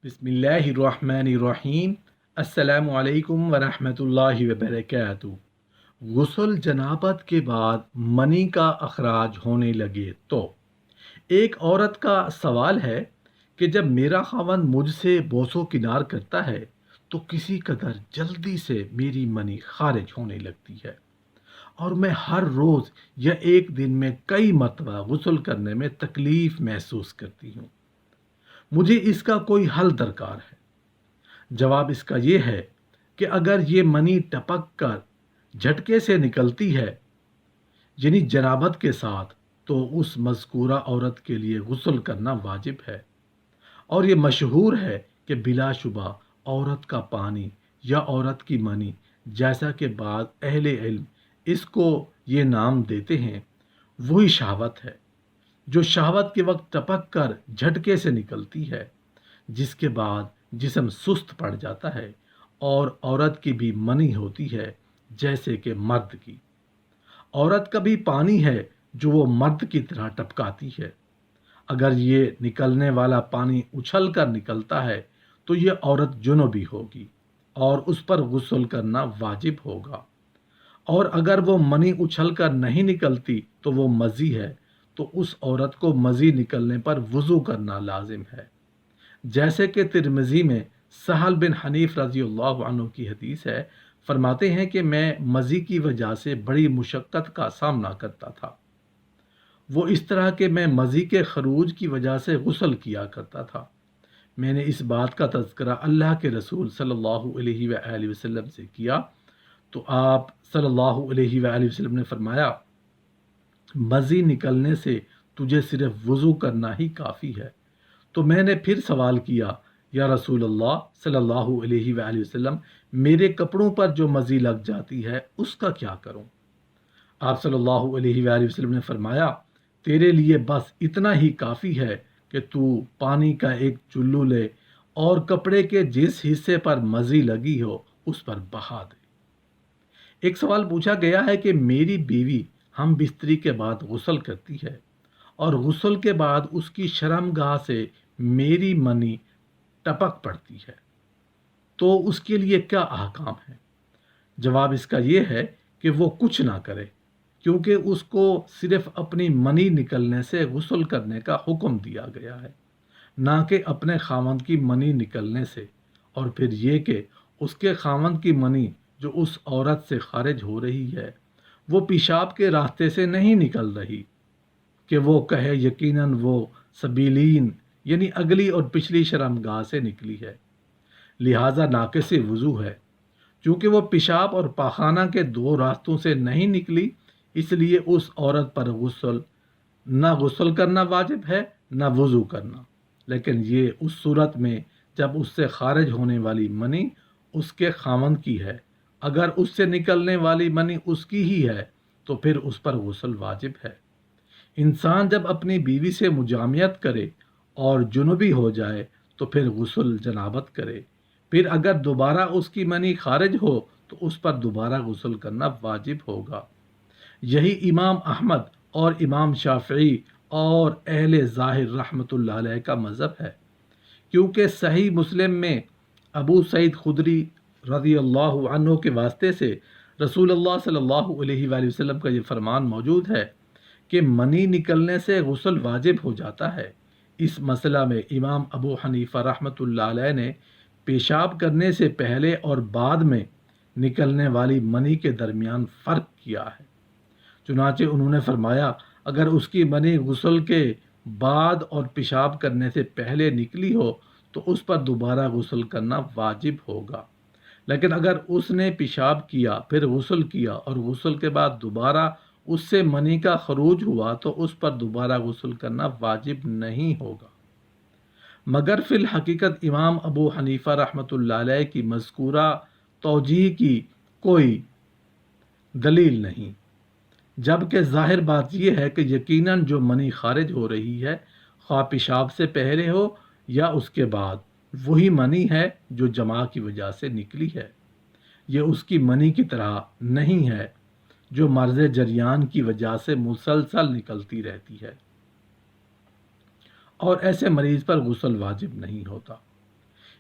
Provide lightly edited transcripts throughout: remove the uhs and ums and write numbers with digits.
बिस्मिल्लाहिर्रहमानिर्रहीम। अस्सलामु अलैकुम वरहमतुल्लाहि वबरकातुहू। गुस्ल जनाबत के बाद मनी का अखराज होने लगे तो एक औरत का सवाल है कि जब मेरा खावंद मुझसे बोसो किनार करता है तो किसी कदर जल्दी से मेरी मनी खारिज होने लगती है और मैं हर रोज़ या एक दिन में कई मरतबा गुस्ल करने में तकलीफ़ महसूस करती हूँ। मुझे इसका कोई हल दरकार है। जवाब इसका ये है कि अगर ये मनी टपक कर झटके से निकलती है यानी जनाबत के साथ, तो उस मज़कूरा औरत के लिए गुस्ल करना वाजिब है। और ये मशहूर है कि बिलाशुबा औरत का पानी या औरत की मनी, जैसा कि बाद अहले इल्म इसको ये नाम देते हैं, वही शहावत है जो शहावत के वक्त टपक कर झटके से निकलती है, जिसके बाद जिस्म सुस्त पड़ जाता है और औरत की भी मनी होती है जैसे कि मर्द की। औरत का भी पानी है जो वो मर्द की तरह टपकाती है। अगर ये निकलने वाला पानी उछल कर निकलता है तो ये औरत जुनूबी होगी और उस पर गुस्ल करना वाजिब होगा। और अगर वो मनी उछल कर नहीं निकलती तो वो मज़ी है, तो उस औरत को मज़ी निकलने पर वज़ू करना लाजिम है। जैसे कि तिरमिज़ी में सहल बिन हनीफ रज़ियल्लाहु अन्हु की हदीस है, फरमाते हैं कि मैं मज़ी की वजह से बड़ी मुशक्क़त का सामना करता था। वो इस तरह के मैं मज़ी के खरूज की वजह से गुस्ल किया करता था। मैंने इस बात का तज़किरा अल्लाह के रसूल सल्लल्लाहु अलैहि वआलिहि वसल्लम से किया तो आप सल्लल्लाहु अलैहि वआलिहि वसल्लम ने फरमाया, मज़ी निकलने से तुझे सिर्फ वज़ू करना ही काफ़ी है। तो मैंने फिर सवाल किया, या रसूल अल्लाह सल्लल्लाहु अलैहि वआलिहि वसल्लम, मेरे कपड़ों पर जो मज़ी लग जाती है उसका क्या करूं? आप सल्लल्लाहु अलैहि वआलिहि वसल्लम ने फरमाया, तेरे लिए बस इतना ही काफ़ी है कि तू पानी का एक चुल्लू ले और कपड़े के जिस हिस्से पर मज़ी लगी हो उस पर बहा दे। एक सवाल पूछा गया है कि मेरी बीवी हम बिस्तरी के बाद गुस्ल करती है और गुस्ल के बाद उसकी शर्मगाह से मेरी मनी टपक पड़ती है, तो उसके लिए क्या अहकाम है? जवाब इसका यह है कि वो कुछ ना करे, क्योंकि उसको सिर्फ अपनी मनी निकलने से गुस्ल करने का हुक्म दिया गया है, ना कि अपने खावंद की मनी निकलने से। और फिर ये कि उसके खावंद की मनी जो उस औरत से खारिज हो रही है वो पेशाब के रास्ते से नहीं निकल रही कि वो कहे यकीनन वो सबीलीन यानी अगली और पिछली शर्मगाह से निकली है, लिहाजा नाक़िस वज़ू है। चूँकि वो पेशाब और पाखाना के दो रास्तों से नहीं निकली, इसलिए उस औरत पर गुस्ल करना वाजिब है न वज़ू करना। लेकिन ये उस सूरत में जब उससे खारिज होने वाली मनी उसके खावंद की है। अगर उससे निकलने वाली मनी उसकी ही है तो फिर उस पर गुस्ल वाजिब है। इंसान जब अपनी बीवी से मुजामियत करे और जुनूबी हो जाए तो फिर गुस्ल जनाबत करे। फिर अगर दोबारा उसकी मनी खारिज हो तो उस पर दोबारा गुस्ल करना वाजिब होगा। यही इमाम अहमद और इमाम शाफ़िई और अहले ज़ाहिर रहमतुल्लाह अलैह का मज़हब है, क्योंकि सही मुस्लिम में अबू सईद खुदरी रज़ी अल्लाह अन्हु के वास्ते से रसूलुल्लाह सल्लल्लाहु अलैहि वसल्लम का ये फरमान मौजूद है कि मनी निकलने से गुस्ल वाजिब हो जाता है। इस मसला में इमाम अबू हनीफा रहमतुल्लाह अलैह ने पेशाब करने से पहले और बाद में निकलने वाली मनी के दरमियान फ़र्क किया है। चुनाचे उन्होंने फरमाया, अगर उसकी मनी गुस्ल के बाद और पेशाब करने से पहले निकली हो तो उस पर दोबारा गुस्ल करना वाजिब होगा। लेकिन अगर उसने पेशाब किया फिर गुस्ल किया और गुस्ल के बाद दोबारा उससे मनी का खरूज हुआ तो उस पर दोबारा गुस्ल करना वाजिब नहीं होगा। मगर फिल हकीकत इमाम अबू हनीफा रहमतुल्लाह अलैह की मज़कूरा तौजीह की कोई दलील नहीं, जबकि ज़ाहिर बात यह है कि यकीनन जो मनी खारिज हो रही है, ख्वाह पेशाब से पहले हो या उसके बाद, वही मनी है जो जमा की वजह से निकली है। ये उसकी मनी की तरह नहीं है जो मर्ज़ जरियान की वजह से मुसलसल निकलती रहती है और ऐसे मरीज़ पर गुस्ल वाजिब नहीं होता।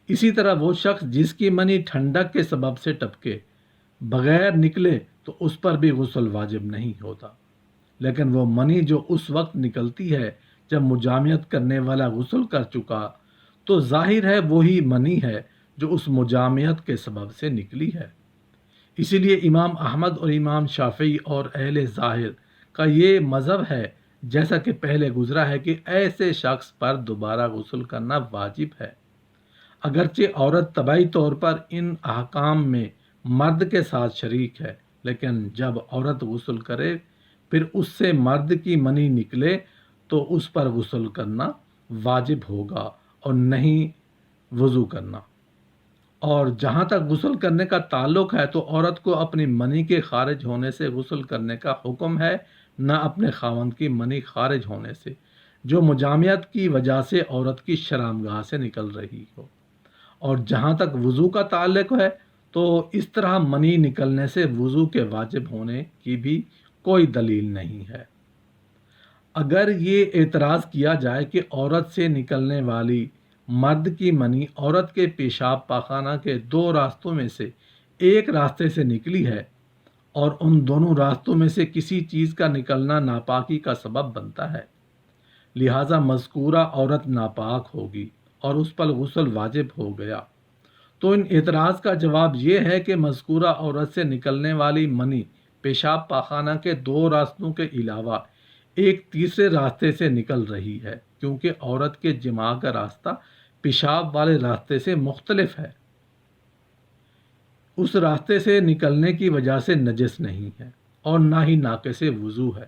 اسی طرح وہ شخص جس کی منی ٹھنڈک کے سبب سے ٹپکے بغیر نکلے تو اس پر بھی غسل واجب نہیں ہوتا، لیکن وہ منی جو اس وقت نکلتی ہے جب مجامعت کرنے والا غسل کر چکا تو ظاہر ہے وہی منی ہے جو اس مجامعت کے سبب سے نکلی ہے۔ اسی لیے امام احمد اور امام شافعی اور اہل ظاہر کا یہ مذہب ہے، جیسا کہ پہلے گزرا ہے، کہ ایسے شخص پر دوبارہ غسل کرنا واجب ہے۔ اگرچہ عورت طبعی طور پر ان احکام میں مرد کے ساتھ شریک ہے، لیکن جب عورت غسل کرے پھر اس سے مرد کی منی نکلے تو اس پر غسل کرنا واجب ہوگا اور نہیں وضو کرنا۔ اور جہاں تک غسل کرنے کا تعلق ہے تو عورت کو اپنی منی کے خارج ہونے سے غسل کرنے کا حکم ہے، نہ اپنے خاوند کی منی خارج ہونے سے، جو مجامعت کی وجہ سے عورت کی شرمگاہ سے نکل رہی ہو۔ اور جہاں تک وضو کا تعلق ہے تو اس طرح منی نکلنے سے وضو کے واجب ہونے کی بھی کوئی دلیل نہیں ہے۔ اگر یہ اعتراض کیا جائے کہ عورت سے نکلنے والی مرد کی منی عورت کے پیشاب پاخانہ کے دو راستوں میں سے ایک راستے سے نکلی ہے اور ان دونوں راستوں میں سے کسی چیز کا نکلنا ناپاکی کا سبب بنتا ہے، لہٰذا مذکورہ عورت ناپاک ہوگی اور اس پر غسل واجب ہو گیا، تو ان اعتراض کا جواب یہ ہے کہ مذکورہ عورت سے نکلنے والی منی پیشاب پاخانہ کے دو راستوں کے علاوہ ایک تیسرے راستے سے نکل رہی ہے، کیونکہ عورت کے جماع کا راستہ پیشاب والے راستے سے مختلف ہے۔ اس راستے سے نکلنے کی وجہ سے نجس نہیں ہے اور نہ ہی ناقص وضو ہے۔